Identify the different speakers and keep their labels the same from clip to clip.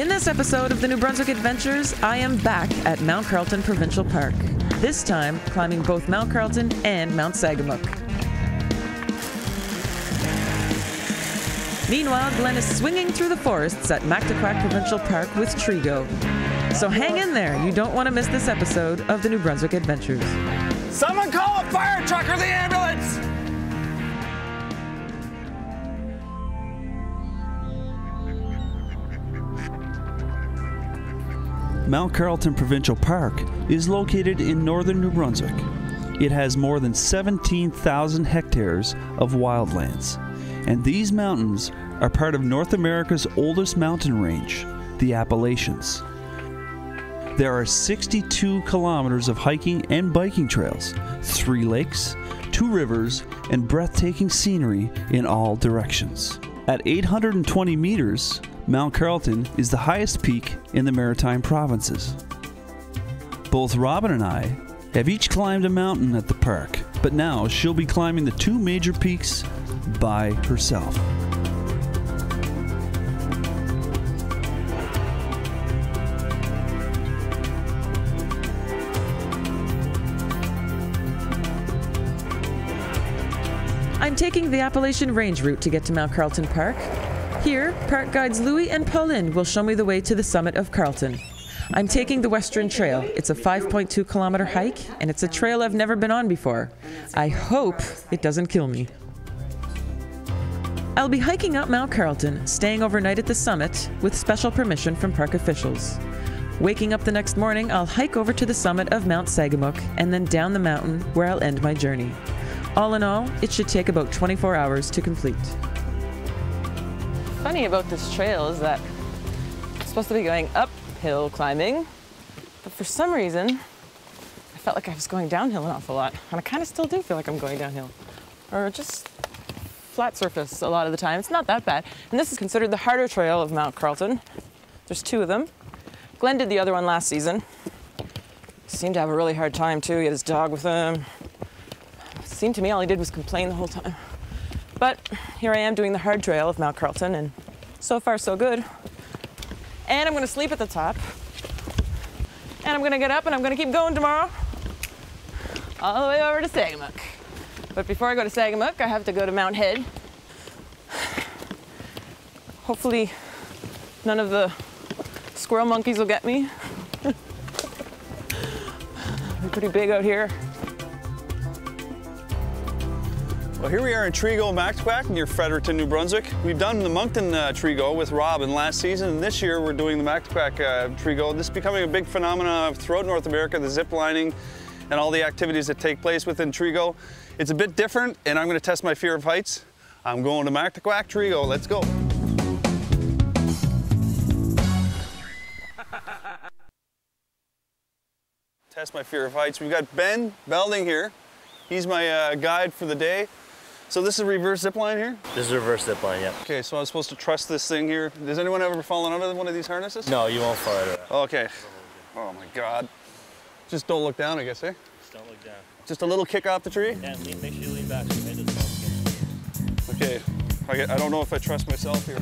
Speaker 1: this episode of the New Brunswick Adventures, I am back at Mount Carleton Provincial Park. This time, climbing both Mount Carleton and Mount Sagamook. Meanwhile, Glen is swinging through the forests at Mactaquac Provincial Park with Trigo. So hang in there, you don't want to miss this episode of the New Brunswick Adventures.
Speaker 2: Someone call a fire truck or the ambulance!
Speaker 3: Mount Carleton Provincial Park is located in northern New Brunswick. It has more than 17,000 hectares of wildlands, and these mountains are part of North America's oldest mountain range, the Appalachians. There are 62 kilometers of hiking and biking trails, 3 lakes, 2 rivers, and breathtaking scenery in all directions. At 820 meters, Mount Carleton is the highest peak in the Maritime provinces. Both Robyn and I have each climbed a mountain at the park, but now she'll be climbing the 2 major peaks by herself.
Speaker 1: I'm taking the Appalachian Range route to get to Mount Carleton Park. Here, park guides Louis and Pauline will show me the way to the summit of Carleton. I'm taking the Western Trail. It's a 5.2 kilometer hike, and it's a trail I've never been on before. I hope it doesn't kill me. I'll be hiking up Mount Carleton, staying overnight at the summit with special permission from park officials. Waking up the next morning, I'll hike over to the summit of Mount Sagamook and then down the mountain where I'll end my journey. All in all, it should take about 24 hours to complete. Funny about this trail is that it's supposed to be going uphill climbing, but for some reason, I felt like I was going downhill an awful lot, and I kind of still do feel like I'm going downhill, or just flat surface a lot of the time. It's not that bad, and this is considered the harder trail of Mount Carleton. There's 2 of them. Glen did the other one last season. He seemed to have a really hard time too. He had his dog with him. It seemed to me all he did was complain the whole time. But here I am doing the hard trail of Mount Carleton, and so far so good. And I'm gonna sleep at the top. And I'm gonna get up and I'm gonna keep going tomorrow, all the way over to Sagamook. But before I go to Sagamook, I have to go to Mount Head. Hopefully none of the squirrel monkeys will get me. They're pretty big out here.
Speaker 2: Well, here we are in Trigo, Mactaquac, near Fredericton, New Brunswick. We've done the Moncton Trigo with Robyn last season, and this year we're doing the Mactaquac Trigo. This is becoming a big phenomenon throughout North America, the zip lining and all the activities that take place within Trigo. It's a bit different, and I'm going to test my fear of heights. I'm going to Mactaquac Trigo. Let's go. Test my fear of heights. We've got Ben Belding here. He's my guide for the day. So this is a reverse zip line here?
Speaker 4: This is a reverse zip line, yeah.
Speaker 2: Okay, so I'm supposed to trust this thing here. Has anyone ever fallen under one of these harnesses?
Speaker 4: No, you won't fall out of that.
Speaker 2: Okay. Oh my God. Just don't look down, I guess, eh?
Speaker 4: Just don't look down.
Speaker 2: Just a little kick off the tree?
Speaker 4: Yeah, make sure you lean back so your head doesn't fall again.
Speaker 2: Okay. I don't know if I trust myself here.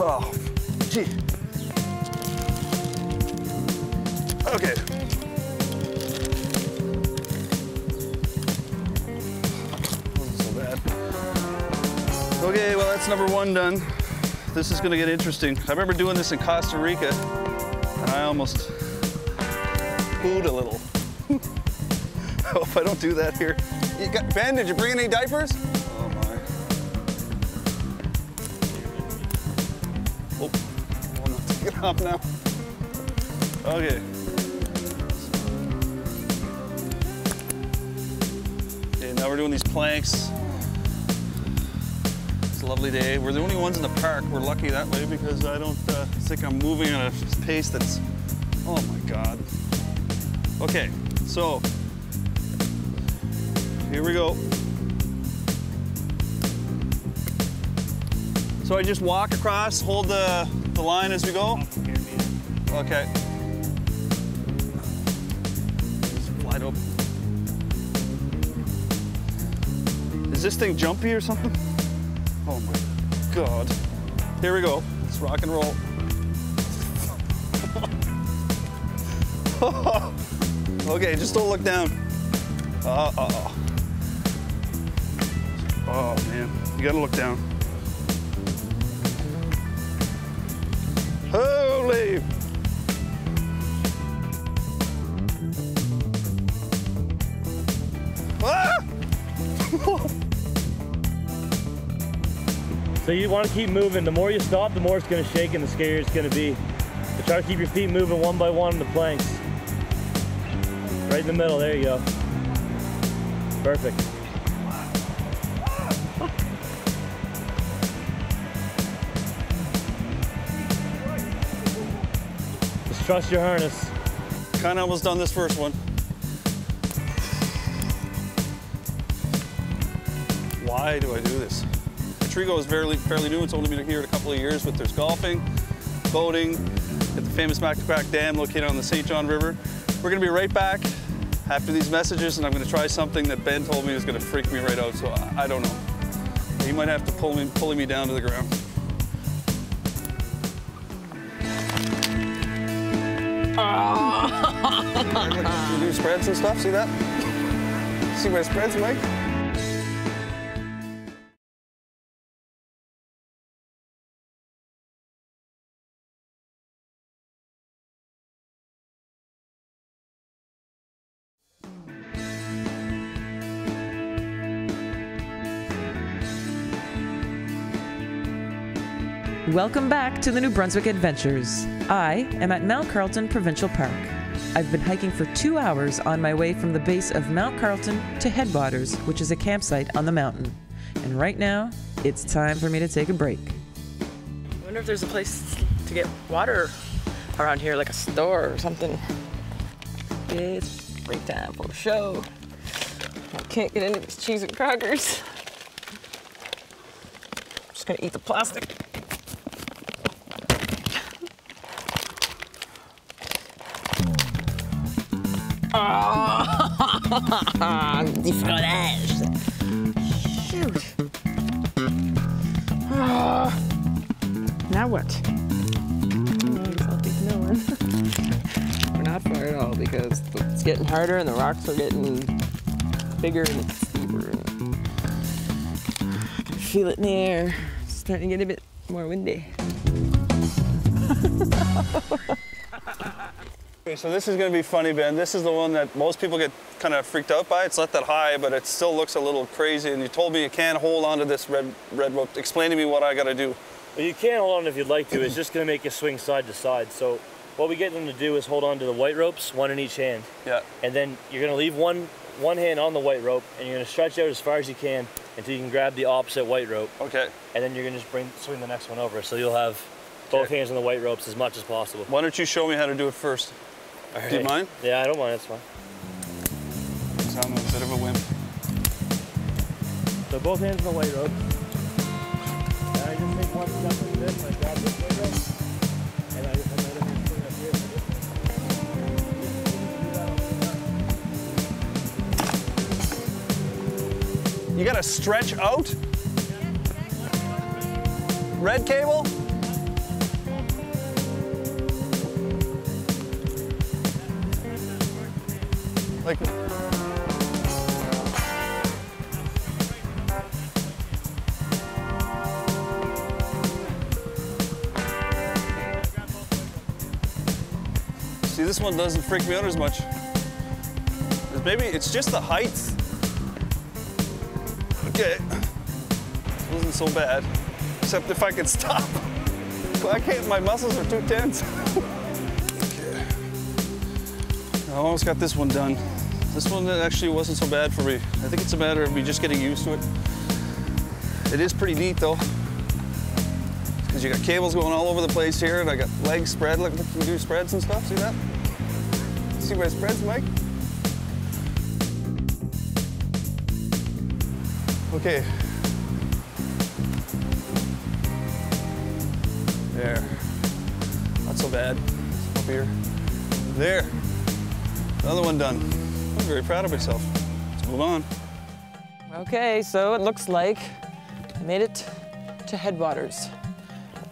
Speaker 2: Oh, gee. Okay. Wasn't so bad. Okay, well that's number 1 done. This is gonna get interesting. I remember doing this in Costa Rica, and I almost pooed a little. I hope I don't do that here. Ben, did you bring any diapers? Oh my. Oh, I'm gonna take it off now. Okay. Okay, now we're doing these planks. It's a lovely day. We're the only ones in the park. We're lucky that way because I don't think I'm moving at a pace that's, oh my God. Okay, so here we go. So I just walk across, hold the line as we go? Okay. Is this thing jumpy or something? Oh my God. Here we go. Let's rock and roll. Okay, just don't look down. Oh man, you gotta look down. Holy! Ah!
Speaker 4: So you want to keep moving. The more you stop, the more it's going to shake and the scarier it's going to be. So try to keep your feet moving one by one on the planks. Right in the middle, there you go. Perfect. Just trust your harness.
Speaker 2: Kind of almost done this first one. Why do I do this? Trigo is fairly new. It's only been here a couple of years, but there's golfing, boating, at the famous Mactaquac Dam located on the St. John River. We're gonna be right back after these messages, and I'm gonna try something that Ben told me is gonna freak me right out, so I don't know. He might have to pulling me down to the ground. You do spreads and stuff, see that? See my spreads, Mike?
Speaker 1: Welcome back to the New Brunswick Adventures. I am at Mount Carleton Provincial Park. I've been hiking for 2 hours on my way from the base of Mount Carleton to Headwaters, which is a campsite on the mountain. And right now, it's time for me to take a break. I wonder if there's a place to get water around here, like a store or something. It's break time for a show. I can't get into these cheese and crackers. I'm just gonna eat the plastic. The fromage. Shoot. Now what? We're not far at all because it's getting harder and the rocks are getting bigger and it's steeper. I can feel it in the air. It's starting to get a bit more windy.
Speaker 2: Okay, so this is going to be funny, Ben. This is the one that most people get kind of freaked out by. It's not that high, but it still looks a little crazy. And you told me you can't hold onto this red rope. Explain to me what I got to do.
Speaker 4: Well, you can hold on if you'd like to. It's just going to make you swing side to side. So what we get them to do is hold on to the white ropes, one in each hand.
Speaker 2: Yeah.
Speaker 4: And then you're going to leave one hand on the white rope, and you're going to stretch out as far as you can until you can grab the opposite white rope.
Speaker 2: Okay.
Speaker 4: And then you're going to just swing the next one over. So you'll have both hands on the white ropes as much as possible.
Speaker 2: Why don't you show me how to do it first?
Speaker 4: All right.
Speaker 2: Do you mind?
Speaker 4: Yeah, I don't mind. It's fine.
Speaker 2: I'm a bit of a wimp.
Speaker 4: So both hands on the white rope. And I just take one step like this, and I grab this white rope, and I let it swing up here.
Speaker 2: You got to stretch out? Red cable? Like, see, this one doesn't freak me out as much. Maybe it's just the height. Okay, it wasn't so bad, except if I could stop. Well, I can't, my muscles are too tense. Okay, I almost got this one done. This one actually wasn't so bad for me. I think it's a matter of me just getting used to it. It is pretty neat though, because you got cables going all over the place here, and I got legs spread. Look, you can do spreads and stuff. See that? See my spreads, Mike? Okay. There. Not so bad. Up here. There. Another one done. I'm very proud of myself. Let's move on.
Speaker 1: Okay, so it looks like I made it to headwaters.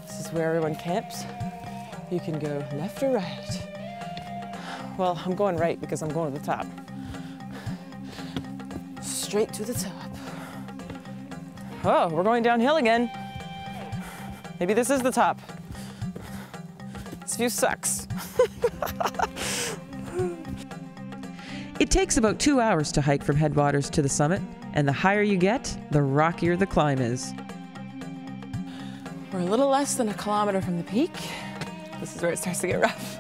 Speaker 1: This is where everyone camps. You can go left or right. Well, I'm going right because I'm going to the top. Straight to the top. Oh, we're going downhill again. Maybe this is the top. This view sucks.
Speaker 5: It takes about 2 hours to hike from headwaters to the summit, and the higher you get, the rockier the climb is.
Speaker 1: We're a little less than a kilometer from the peak. This is where it starts to get rough.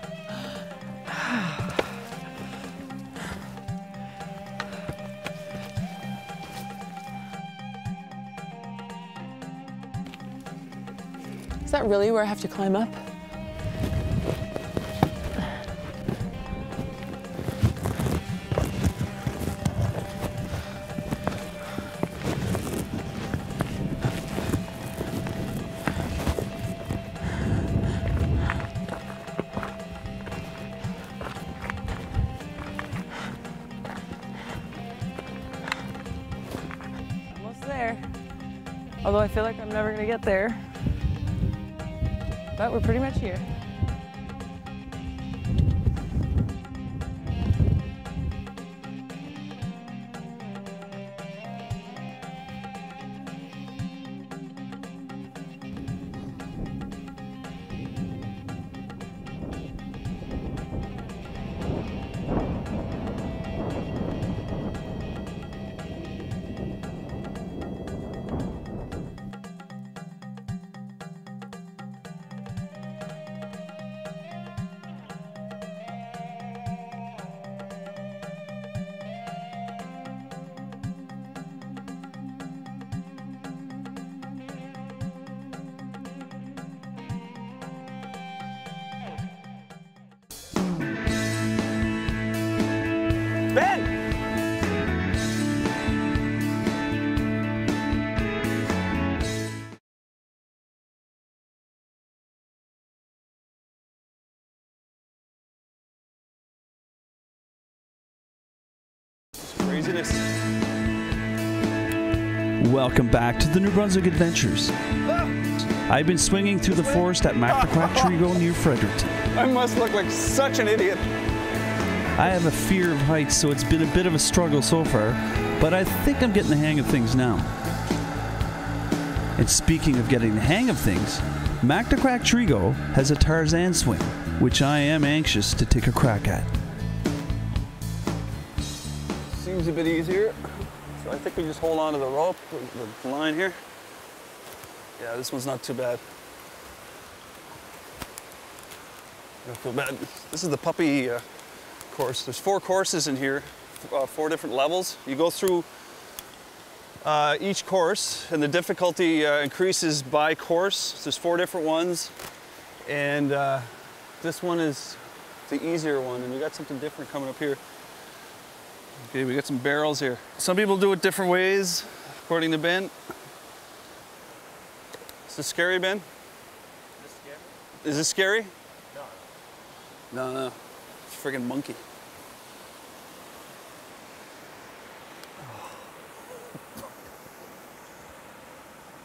Speaker 1: Is that really where I have to climb up? Almost there. Although I feel like I'm never gonna get there. But we're pretty much here.
Speaker 2: Ben! Craziness.
Speaker 3: Welcome back to the New Brunswick Adventures. I've been swinging through the forest at Mactaquac Trigo near Fredericton.
Speaker 2: I must look like such an idiot.
Speaker 3: I have a fear of heights, so it's been a bit of a struggle so far, but I think I'm getting the hang of things now. And speaking of getting the hang of things, Mactaquac Trigo has a Tarzan swing, which I am anxious to take a crack at.
Speaker 2: Seems a bit easier. So I think we just hold on to the rope, the line here. Yeah, this one's not too bad. I don't feel bad. This is the puppy course. There's 4 courses in here, 4 different levels. You go through each course, and the difficulty increases by course. There's 4 different ones, and this one is the easier one, and we got something different coming up here. Okay, we got some barrels here. Some people do it different ways, according to Ben. Is this scary, Ben? Is this scary? No. No. It's a friggin' monkey.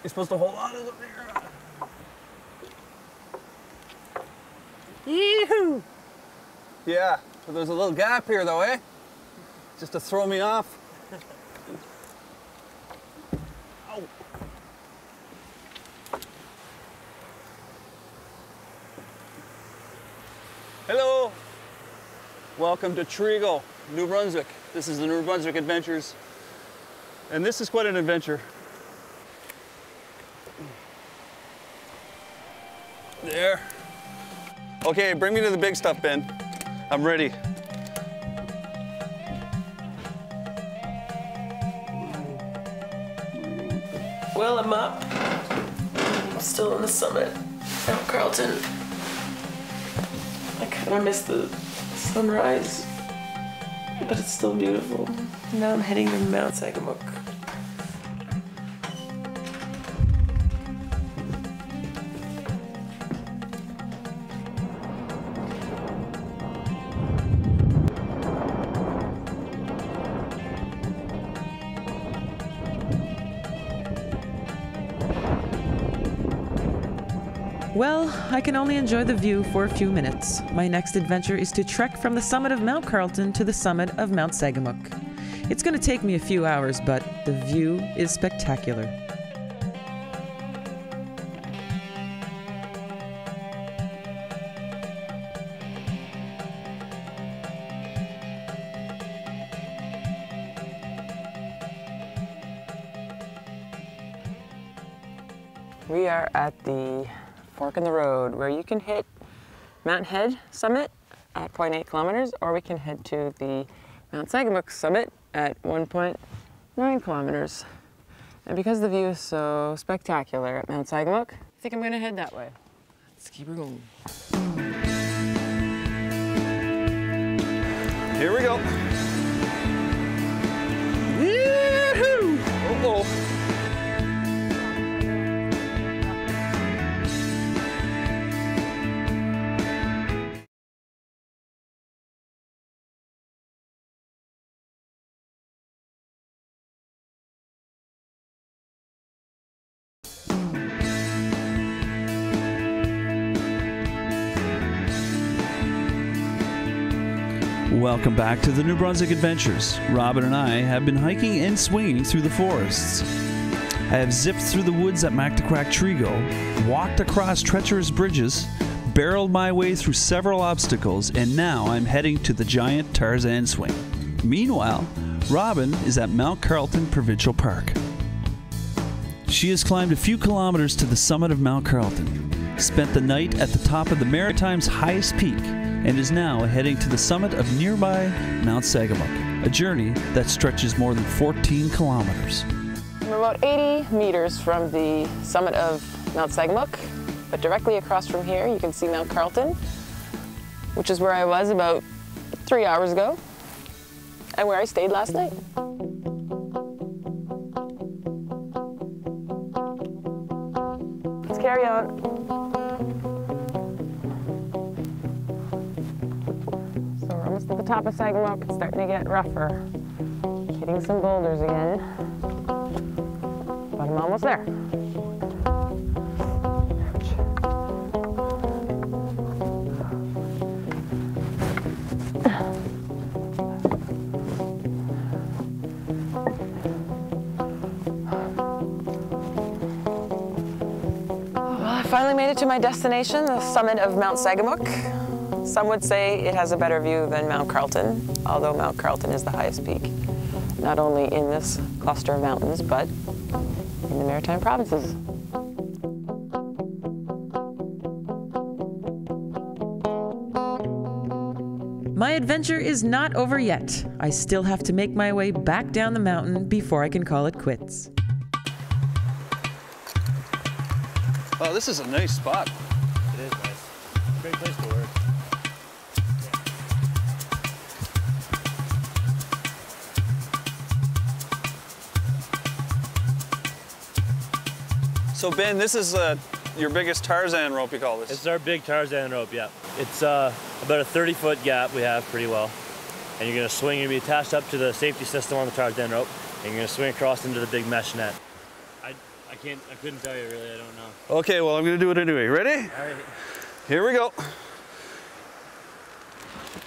Speaker 2: You're supposed to hold on to it there. Yee-hoo! Yeah, but there's a little gap here though, eh? Just to throw me off. Ow. Hello. Welcome to Trigo, New Brunswick. This is the New Brunswick Adventures. And this is quite an adventure. There. Okay, bring me to the big stuff, Ben. I'm ready.
Speaker 1: Well, I'm up. I'm still on the summit, Mount Carleton. I kind of missed the sunrise, but it's still beautiful. Now I'm heading to Mount Sagamuk.
Speaker 5: Well, I can only enjoy the view for a few minutes. My next adventure is to trek from the summit of Mount Carleton to the summit of Mount Segamook. It's going to take me a few hours, but the view is spectacular.
Speaker 1: We are at the fork in the road where you can hit Mount Head summit at 0.8 kilometers, or we can head to the Mount Segamook summit at 1.9 kilometers. And because the view is so spectacular at Mount Segamook, I think I'm gonna head that way. Let's keep her going.
Speaker 2: Here we go. Yee-hoo! Uh-oh.
Speaker 3: Welcome back to the New Brunswick Adventures. Robyn and I have been hiking and swinging through the forests. I have zipped through the woods at Mactaquac Trigo, walked across treacherous bridges, barreled my way through several obstacles, and now I'm heading to the giant Tarzan swing. Meanwhile, Robyn is at Mount Carleton Provincial Park. She has climbed a few kilometers to the summit of Mount Carleton, spent the night at the top of the Maritime's highest peak, and is now heading to the summit of nearby Mount Segamook, a journey that stretches more than 14 kilometers.
Speaker 1: We're about 80 meters from the summit of Mount Segamook, but directly across from here you can see Mount Carleton, which is where I was about 3 hours ago, and where I stayed last night. Let's carry on. Almost at the top of Segamook, it's starting to get rougher. Hitting some boulders again, but I'm almost there. Well, I finally made it to my destination, the summit of Mount Segamook. Some would say it has a better view than Mount Carleton, although Mount Carleton is the highest peak, not only in this cluster of mountains, but in the Maritime provinces.
Speaker 5: My adventure is not over yet. I still have to make my way back down the mountain before I can call it quits.
Speaker 2: Oh, this is a nice spot.
Speaker 4: It is nice. Great place to work.
Speaker 2: So Ben, this is your biggest Tarzan rope, you call this?
Speaker 4: It's our big Tarzan rope, yeah. It's about a 30-foot gap we have pretty well. And you're gonna swing, you're gonna be attached up to the safety system on the Tarzan rope, and you're gonna swing across into the big mesh net. I couldn't tell you really, I don't know.
Speaker 2: Okay, well I'm gonna do it anyway. Ready?
Speaker 4: All right.
Speaker 2: Here we go.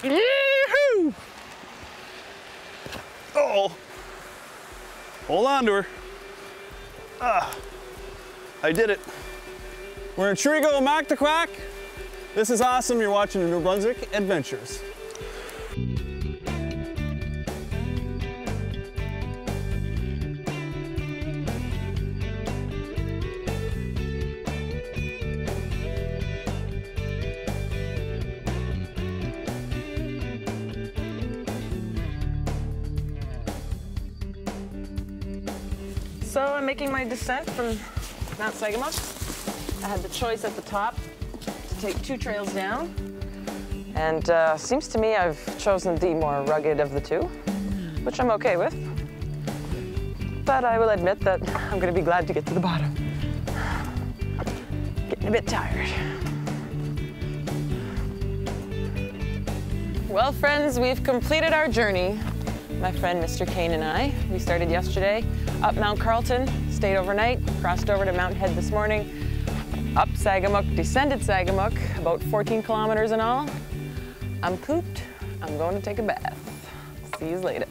Speaker 2: Yee-hoo! Uh-oh. Hold on to her. I did it. We're in Trigo, Mactaquac. This is awesome. You're watching the New Brunswick Adventures.
Speaker 1: So I'm making my descent from Mount Segamook. I had the choice at the top to take 2 trails down, and seems to me I've chosen the more rugged of the 2, which I'm okay with. But I will admit that I'm going to be glad to get to the bottom. Getting a bit tired. Well, friends, we've completed our journey. My friend Mr. Kane and I. We started yesterday up Mount Carleton, stayed overnight, crossed over to Mount Head this morning, Up Sagamok, descended Sagamok, about 14 kilometers in all. I'm pooped. I'm going to take a bath. See you later.